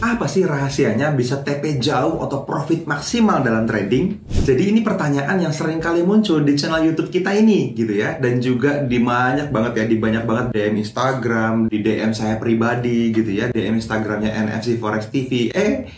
Apa sih rahasianya bisa TP jauh atau profit maksimal dalam trading? Jadi ini pertanyaan yang sering kali muncul di channel YouTube kita ini gitu ya. Dan juga di banyak banget DM Instagram, di DM saya pribadi gitu ya, DM Instagramnya NFC Forex TV,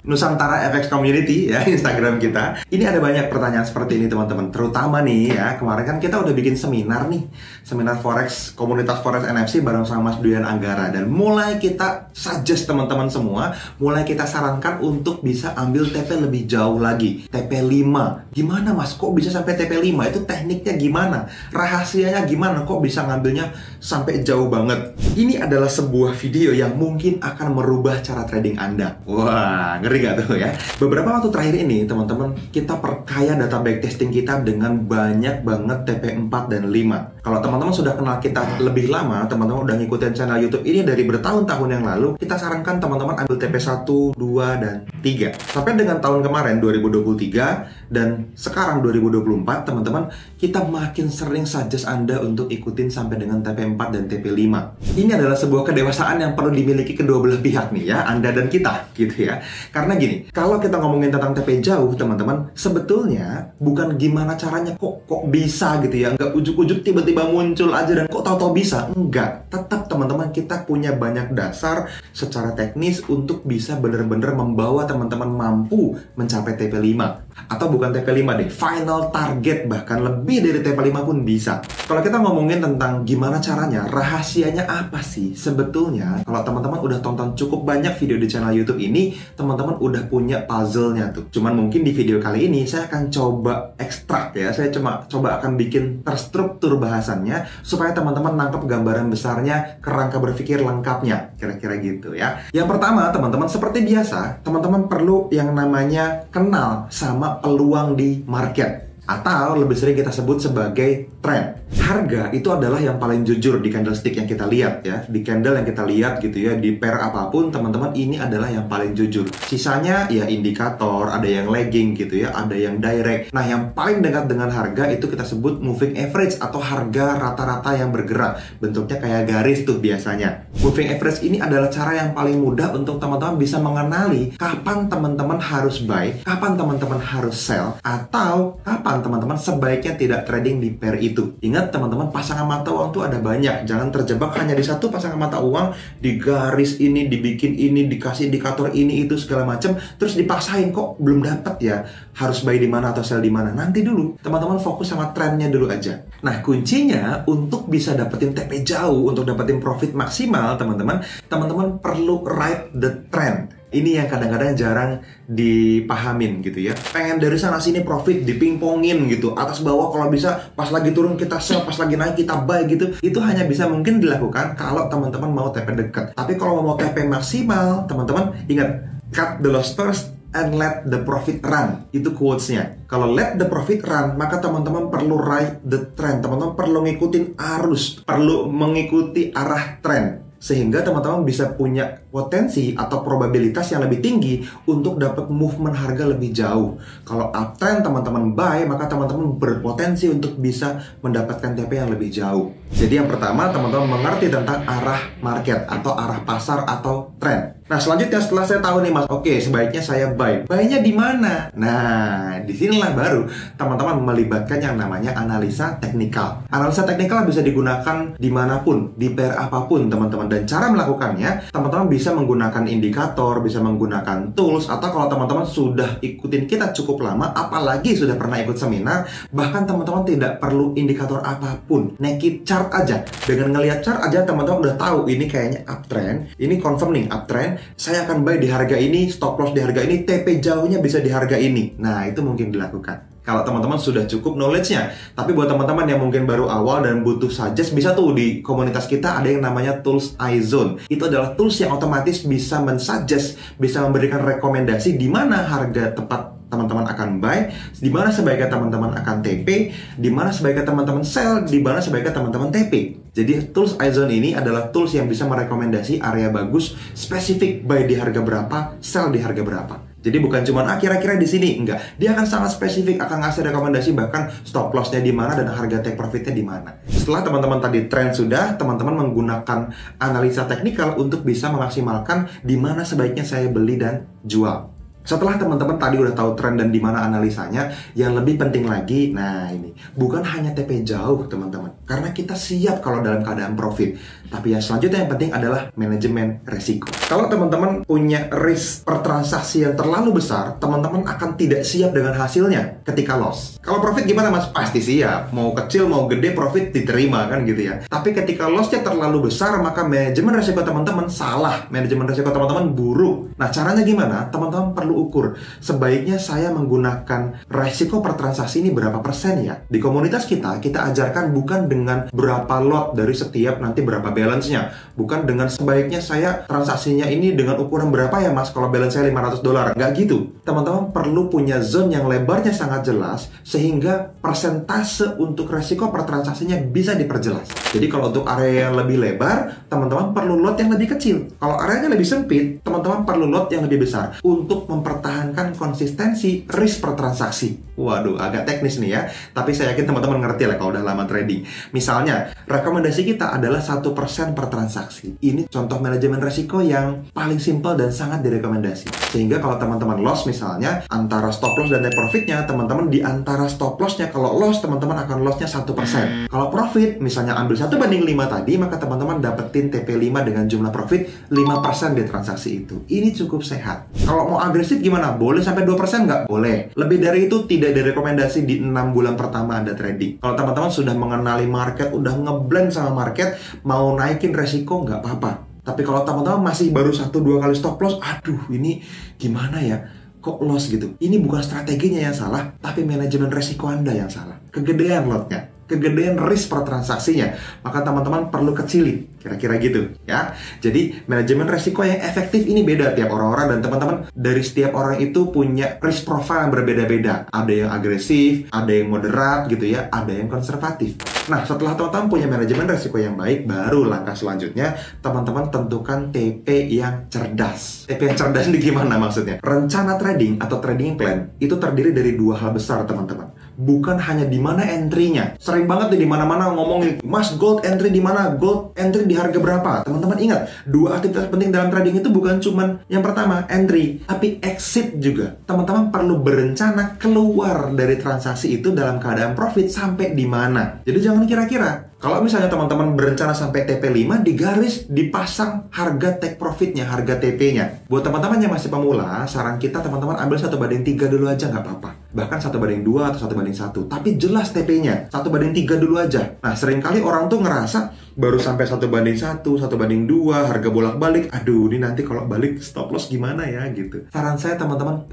Nusantara FX Community ya, Instagram kita. Ini ada banyak pertanyaan seperti ini teman-teman. Terutama nih ya, kemarin kan kita udah bikin seminar nih, seminar Forex, komunitas Forex NFC bareng sama Mas Duyan Anggara. Dan mulai kita suggest teman-teman semua, mulai kita sarankan untuk bisa ambil TP lebih jauh lagi, TP 5. Gimana mas, kok bisa sampai TP 5? Itu tekniknya gimana? Rahasianya gimana? Kok bisa ngambilnya sampai jauh banget? Ini adalah sebuah video yang mungkin akan merubah cara trading Anda. Wah, ngeri gak tuh ya? Beberapa waktu terakhir ini, teman-teman, kita perkaya data backtesting kita dengan banyak banget TP 4 dan 5. Kalau teman-teman sudah kenal kita lebih lama, teman-teman udah ngikutin channel YouTube ini dari bertahun-tahun yang lalu, kita sarankan teman-teman ambil TP 1, 2, dan 3. Sampai dengan tahun kemarin, 2023, dan sekarang 2024, teman-teman, kita makin sering suggest Anda untuk ikutin sampai dengan TP 4 dan TP 5. Ini adalah sebuah kedewasaan yang perlu dimiliki kedua belah pihak nih ya, Anda dan kita, gitu ya. Karena gini, kalau kita ngomongin tentang TP jauh, teman-teman, sebetulnya bukan gimana caranya kok bisa gitu ya, nggak ujuk-ujuk tiba-tiba muncul aja dan kok tahu-tahu bisa. Enggak, tetap teman-teman kita punya banyak dasar secara teknis untuk bisa benar-benar membawa teman-teman mampu mencapai TP 5. Atau bukan TP 5 deh, final target, bahkan lebih dari TP 5 pun bisa. Kalau kita ngomongin tentang gimana caranya, rahasianya apa sih? Sebetulnya, kalau teman-teman udah tonton cukup banyak video di channel YouTube ini, teman-teman udah punya puzzle-nya tuh. Cuman mungkin di video kali ini, saya akan coba ekstrak ya. Saya coba akan bikin terstruktur bahasannya, supaya teman-teman nangkep gambaran besarnya, kerangka berpikir lengkapnya. Kira-kira gitu ya. Yang pertama, teman-teman, seperti biasa, teman-teman perlu yang namanya kenal sama peluang di market, atau lebih sering kita sebut sebagai trend. Harga itu adalah yang paling jujur di candlestick yang kita lihat ya, di candle yang kita lihat gitu ya, di pair apapun teman-teman, ini adalah yang paling jujur. Sisanya ya indikator, ada yang lagging gitu ya, ada yang direct. Nah, yang paling dekat dengan harga itu kita sebut moving average atau harga rata-rata yang bergerak. Bentuknya kayak garis tuh biasanya. Moving average ini adalah cara yang paling mudah untuk teman-teman bisa mengenali kapan teman-teman harus buy, kapan teman-teman harus sell, atau kapan teman-teman sebaiknya tidak trading di pair itu. Ingat teman-teman, pasangan mata uang tuh ada banyak. Jangan terjebak hanya di satu pasangan mata uang, di garis ini, dibikin ini, dikasih indikator ini itu segala macam, terus dipaksain kok belum dapat ya, harus buy di mana atau sell di mana. Nanti dulu, teman-teman fokus sama trennya dulu aja. Nah, kuncinya untuk bisa dapetin TP jauh, untuk dapetin profit maksimal, teman-teman perlu ride the trend. Ini yang kadang-kadang jarang dipahamin gitu ya. Pengen dari sana sini profit, dipingpongin gitu, atas bawah, kalau bisa pas lagi turun kita sell, pas lagi naik kita buy gitu. Itu hanya bisa mungkin dilakukan kalau teman-teman mau TP dekat. Tapi kalau mau TP maksimal, teman-teman ingat, cut the loss first and let the profit run. Itu quotes-nya. Kalau let the profit run, maka teman-teman perlu ride the trend. Teman-teman perlu ngikutin arus, perlu mengikuti arah trend, sehingga teman-teman bisa punya potensi atau probabilitas yang lebih tinggi untuk dapat movement harga lebih jauh. Kalau uptrend teman-teman buy, maka teman-teman berpotensi untuk bisa mendapatkan TP yang lebih jauh. Jadi yang pertama, teman-teman mengerti tentang arah market atau arah pasar atau trend. Nah, selanjutnya setelah saya tahu nih mas, oke, sebaiknya saya buy. Buy-nya di mana? Nah, disinilah baru teman-teman melibatkan yang namanya analisa teknikal. Analisa teknikal bisa digunakan dimanapun, di pair apapun teman-teman. Dan cara melakukannya, teman-teman bisa menggunakan indikator, bisa menggunakan tools, atau kalau teman-teman sudah ikutin kita cukup lama, apalagi sudah pernah ikut seminar, bahkan teman-teman tidak perlu indikator apapun, naked chart aja. Dengan ngelihat chart aja, teman-teman udah tahu ini kayaknya uptrend, ini confirm nih uptrend, saya akan buy di harga ini, stop loss di harga ini, TP jauhnya bisa di harga ini. Nah, itu mungkin dilakukan kalau teman-teman sudah cukup knowledge-nya. Tapi buat teman-teman yang mungkin baru awal dan butuh suggest, bisa tuh di komunitas kita ada yang namanya Tools iZone. Itu adalah tools yang otomatis bisa mensuggest, bisa memberikan rekomendasi di mana harga tepat teman-teman akan buy, di mana sebaiknya teman-teman akan TP, di mana sebaiknya teman-teman sell, di mana sebaiknya teman-teman TP. Jadi Tools iZone ini adalah tools yang bisa merekomendasi area bagus, spesifik buy di harga berapa, sell di harga berapa. Jadi bukan cuma kira-kira di sini, enggak. Dia akan sangat spesifik, akan ngasih rekomendasi bahkan stop loss-nya di mana dan harga take profit-nya di mana. Setelah teman-teman tadi trend sudah, teman-teman menggunakan analisa teknikal untuk bisa memaksimalkan di mana sebaiknya saya beli dan jual. Setelah teman-teman tadi udah tahu tren dan di mana analisanya, yang lebih penting lagi, nah ini, bukan hanya TP jauh teman-teman. Karena kita siap kalau dalam keadaan profit. Tapi yang selanjutnya yang penting adalah manajemen resiko. Kalau teman-teman punya risk per transaksi yang terlalu besar, teman-teman akan tidak siap dengan hasilnya ketika loss. Kalau profit gimana mas? Pasti siap. Mau kecil, mau gede, profit diterima kan gitu ya. Tapi ketika lossnya terlalu besar, maka manajemen resiko teman-teman salah. Manajemen resiko teman-teman buruk. Nah caranya gimana? Teman-teman perlu ukur. Sebaiknya saya menggunakan resiko per transaksi ini berapa persen ya? Di komunitas kita ajarkan bukan dengan berapa lot dari setiap nanti berapa balance-nya. Bukan dengan sebaiknya saya transaksinya ini dengan ukuran berapa ya mas kalau balance saya $500. Nggak gitu. Teman-teman perlu punya zone yang lebarnya sangat jelas sehingga persentase untuk resiko per transaksinya bisa diperjelas. Jadi kalau untuk area yang lebih lebar, teman-teman perlu lot yang lebih kecil. Kalau areanya lebih sempit, teman-teman perlu lot yang lebih besar untuk mempertahankan konsistensi risk per transaksi. Waduh, agak teknis nih ya. Tapi saya yakin teman-teman ngerti lah kalau udah lama trading. Misalnya, rekomendasi kita adalah 1% per transaksi. Ini contoh manajemen resiko yang paling simpel dan sangat direkomendasi. Sehingga kalau teman-teman loss misalnya, antara stop loss dan net profitnya, teman-teman di antara stop lossnya, kalau loss, teman-teman akan lossnya 1%. Kalau profit, misalnya ambil 1/5 tadi, maka teman-teman dapetin TP5 dengan jumlah profit 5% di transaksi itu. Ini cukup sehat. Kalau mau agresif gimana? Boleh sampai 2% nggak? Boleh. Lebih dari itu tidak direkomendasi di 6 bulan pertama Anda trading. Kalau teman-teman sudah mengenali market, udah ngeblend sama market, mau naikin resiko nggak apa-apa. Tapi kalau teman-teman masih baru 1-2 kali stop loss, aduh ini gimana ya? Kok loss gitu? Ini bukan strateginya yang salah, tapi manajemen resiko Anda yang salah. Kegedean lotnya, kegedean risk per transaksinya, maka teman-teman perlu kecilin, kira-kira gitu ya. Jadi manajemen resiko yang efektif ini beda tiap orang-orang, dan teman-teman dari setiap orang itu punya risk profile yang berbeda-beda. Ada yang agresif, ada yang moderat gitu ya, ada yang konservatif. Nah setelah teman-teman punya manajemen resiko yang baik, baru langkah selanjutnya teman-teman tentukan TP yang cerdas. TP yang cerdas ini gimana maksudnya? Rencana trading atau trading plan itu terdiri dari dua hal besar teman-teman. Bukan hanya di mana entry-nya. Sering banget di mana-mana ngomongin, Mas gold entry di mana? Gold entry di harga berapa? Teman-teman ingat, dua aktivitas penting dalam trading itu bukan cuman yang pertama entry, tapi exit juga. Teman-teman perlu berencana keluar dari transaksi itu dalam keadaan profit sampai di mana. Jadi jangan kira-kira. Kalau misalnya teman-teman berencana sampai TP5, di garis dipasang harga take profitnya, harga TP-nya. Buat teman-teman yang masih pemula, saran kita teman-teman ambil 1/3 dulu aja nggak apa-apa. Bahkan 1/2 atau 1/1. Tapi jelas TP-nya, 1/3 dulu aja. Nah, seringkali orang tuh ngerasa baru sampai 1/1, 1/2, harga bolak-balik. Aduh, ini nanti kalau balik stop loss gimana ya gitu. Saran saya teman-teman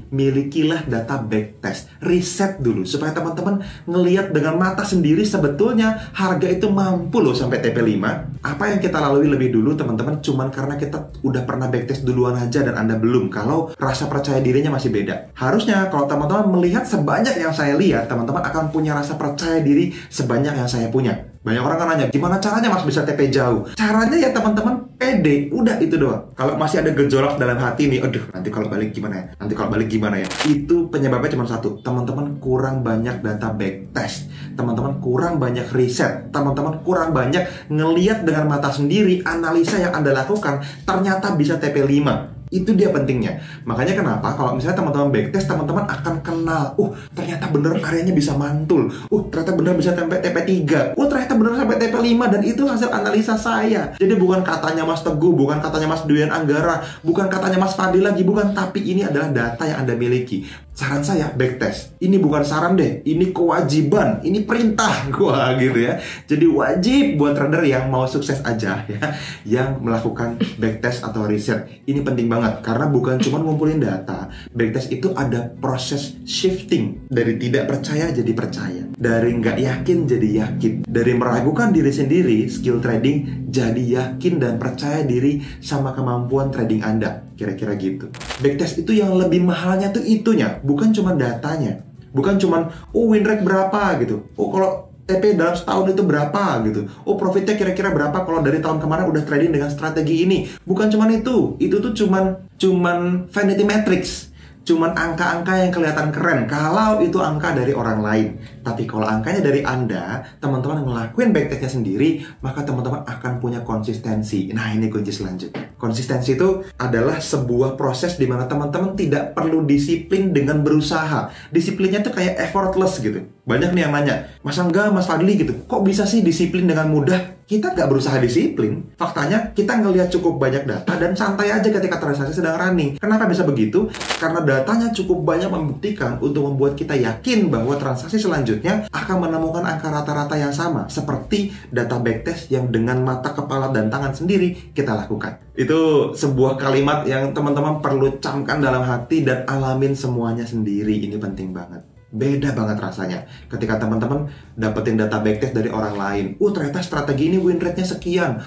milikilah data backtest. Riset dulu supaya teman-teman ngelihat dengan mata sendiri sebetulnya harga itu mampu loh sampai TP5. Apa yang kita lalui lebih dulu teman-teman cuman karena kita udah pernah backtest duluan aja dan Anda belum. Kalau rasa percaya dirinya masih beda. Harusnya kalau teman-teman melihat sebanyak yang saya lihat, teman-teman akan punya rasa percaya diri sebanyak yang saya punya. Banyak orang kan nanya, gimana caranya mas bisa TP jauh? Caranya ya teman-teman pede, udah itu doang. Kalau masih ada gejolak dalam hati nih, aduh nanti kalau balik gimana ya? Nanti kalau balik gimana ya? Itu penyebabnya cuma satu, teman-teman kurang banyak data backtest. Teman-teman kurang banyak riset. Teman-teman kurang banyak ngeliat dengan mata sendiri, analisa yang Anda lakukan, ternyata bisa TP5. Itu dia pentingnya. Makanya kenapa kalau misalnya teman-teman backtest, teman-teman akan kenal, ternyata bener areanya bisa mantul, ternyata bener bisa sampai TP3, ternyata bener sampai TP5, dan itu hasil analisa saya. Jadi bukan katanya Mas Teguh, bukan katanya Mas Duyan Anggara, bukan katanya Mas Fadli lagi, bukan, tapi ini adalah data yang Anda miliki. Saran saya backtest. Ini bukan saran deh, ini kewajiban, ini perintah gua gitu ya. Jadi wajib buat trader yang mau sukses aja ya, yang melakukan backtest atau riset. Ini penting banget karena bukan cuma ngumpulin data. Backtest itu ada proses shifting dari tidak percaya jadi percaya, dari nggak yakin jadi yakin, dari meragukan diri sendiri skill trading jadi yakin dan percaya diri sama kemampuan trading Anda. Kira-kira gitu. Backtest itu yang lebih mahalnya tuh itunya, bukan cuma datanya. Bukan cuma win rate berapa gitu. Kalau TP dalam setahun itu berapa gitu. Oh, profitnya kira-kira berapa kalau dari tahun kemarin udah trading dengan strategi ini. Bukan cuman itu tuh cuman vanity metrics. Cuman angka-angka yang kelihatan keren kalau itu angka dari orang lain. Tapi kalau angkanya dari Anda, teman-teman ngelakuin backtestnya sendiri, maka teman-teman akan punya konsistensi. Nah, ini kunci selanjutnya. Konsistensi itu adalah sebuah proses di mana teman-teman tidak perlu disiplin dengan berusaha. Disiplinnya tuh kayak effortless gitu. Banyak nih yang nanya, Mas Angga, Mas Fadli gitu, kok bisa sih disiplin dengan mudah? Kita nggak berusaha disiplin. Faktanya, kita ngelihat cukup banyak data dan santai aja ketika transaksi sedang running. Kenapa bisa begitu? Karena datanya cukup banyak membuktikan untuk membuat kita yakin bahwa transaksi selanjutnya akan menemukan angka rata-rata yang sama, seperti data backtest yang dengan mata, kepala, dan tangan sendiri kita lakukan. Itu sebuah kalimat yang teman-teman perlu camkan dalam hati dan alamin semuanya sendiri. Ini penting banget. Beda banget rasanya ketika teman-teman dapetin data backtest dari orang lain. Ternyata strategi ini win rate-nya sekian.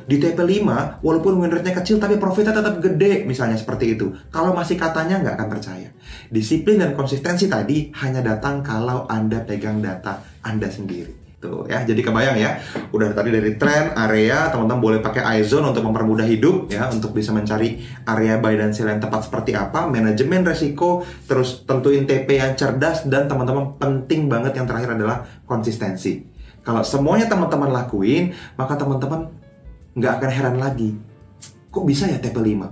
Di TP5 walaupun win rate-nya kecil tapi profitnya tetap gede, misalnya seperti itu. Kalau masih katanya, nggak akan percaya. Disiplin dan konsistensi tadi hanya datang kalau Anda pegang data Anda sendiri. Tuh ya, jadi kebayang ya. Udah tadi dari trend, area, teman-teman boleh pakai iZone untuk mempermudah hidup ya, untuk bisa mencari area buy dan sell yang tepat seperti apa, manajemen resiko, terus tentuin TP yang cerdas, dan teman-teman penting banget yang terakhir adalah konsistensi. Kalau semuanya teman-teman lakuin, maka teman-teman nggak akan heran lagi. Kok bisa ya TP5?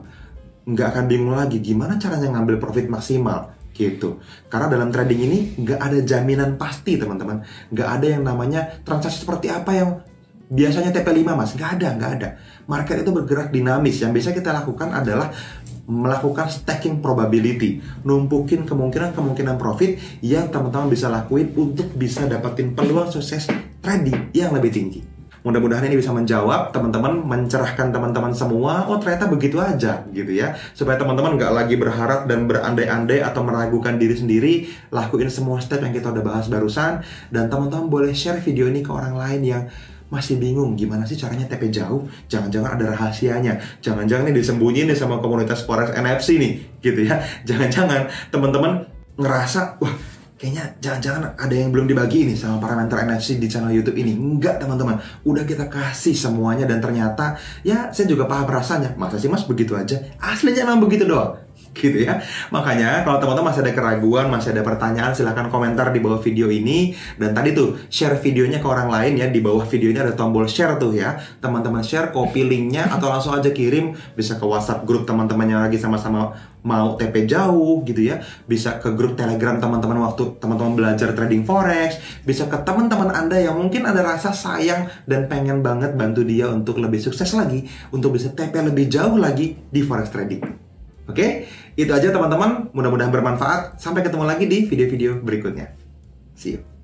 Nggak akan bingung lagi gimana caranya ngambil profit maksimal. Gitu. Karena dalam trading ini nggak ada jaminan pasti, teman-teman. Nggak ada yang namanya transaksi seperti apa yang biasanya TP5, Mas. Nggak ada. Market itu bergerak dinamis. Yang biasa kita lakukan adalah melakukan stacking probability, numpukin kemungkinan profit yang teman-teman bisa lakuin untuk bisa dapetin peluang sukses trading yang lebih tinggi. Mudah-mudahan ini bisa menjawab teman-teman, mencerahkan teman-teman semua. Ternyata begitu aja gitu ya. Supaya teman-teman nggak lagi berharap dan berandai-andai atau meragukan diri sendiri. Lakuin semua step yang kita udah bahas barusan. Dan teman-teman boleh share video ini ke orang lain yang masih bingung gimana sih caranya TP jauh. Jangan-jangan ada rahasianya. Jangan-jangan ini disembunyiin nih sama komunitas Forex NFC nih gitu ya. Jangan-jangan teman-teman ngerasa, wah, kayaknya jangan-jangan ada yang belum dibagi nih sama para mentor NFC di channel YouTube ini. Enggak, teman-teman. Udah kita kasih semuanya dan ternyata ya saya juga paham rasanya. Masa sih Mas begitu aja? Aslinya emang begitu doang. Gitu ya. Makanya kalau teman-teman masih ada keraguan, masih ada pertanyaan, silahkan komentar di bawah video ini. Dan tadi tuh share videonya ke orang lain ya. Di bawah video ini ada tombol share tuh ya. Teman-teman share, copy linknya atau langsung aja kirim. Bisa ke WhatsApp grup teman-teman yang lagi sama-sama mau TP jauh gitu ya. Bisa ke grup Telegram teman-teman waktu teman-teman belajar trading forex. Bisa ke teman-teman Anda yang mungkin ada rasa sayang dan pengen banget bantu dia untuk lebih sukses lagi, untuk bisa TP lebih jauh lagi di forex trading. Oke, itu aja teman-teman. Mudah-mudahan bermanfaat. Sampai ketemu lagi di video-video berikutnya. See you.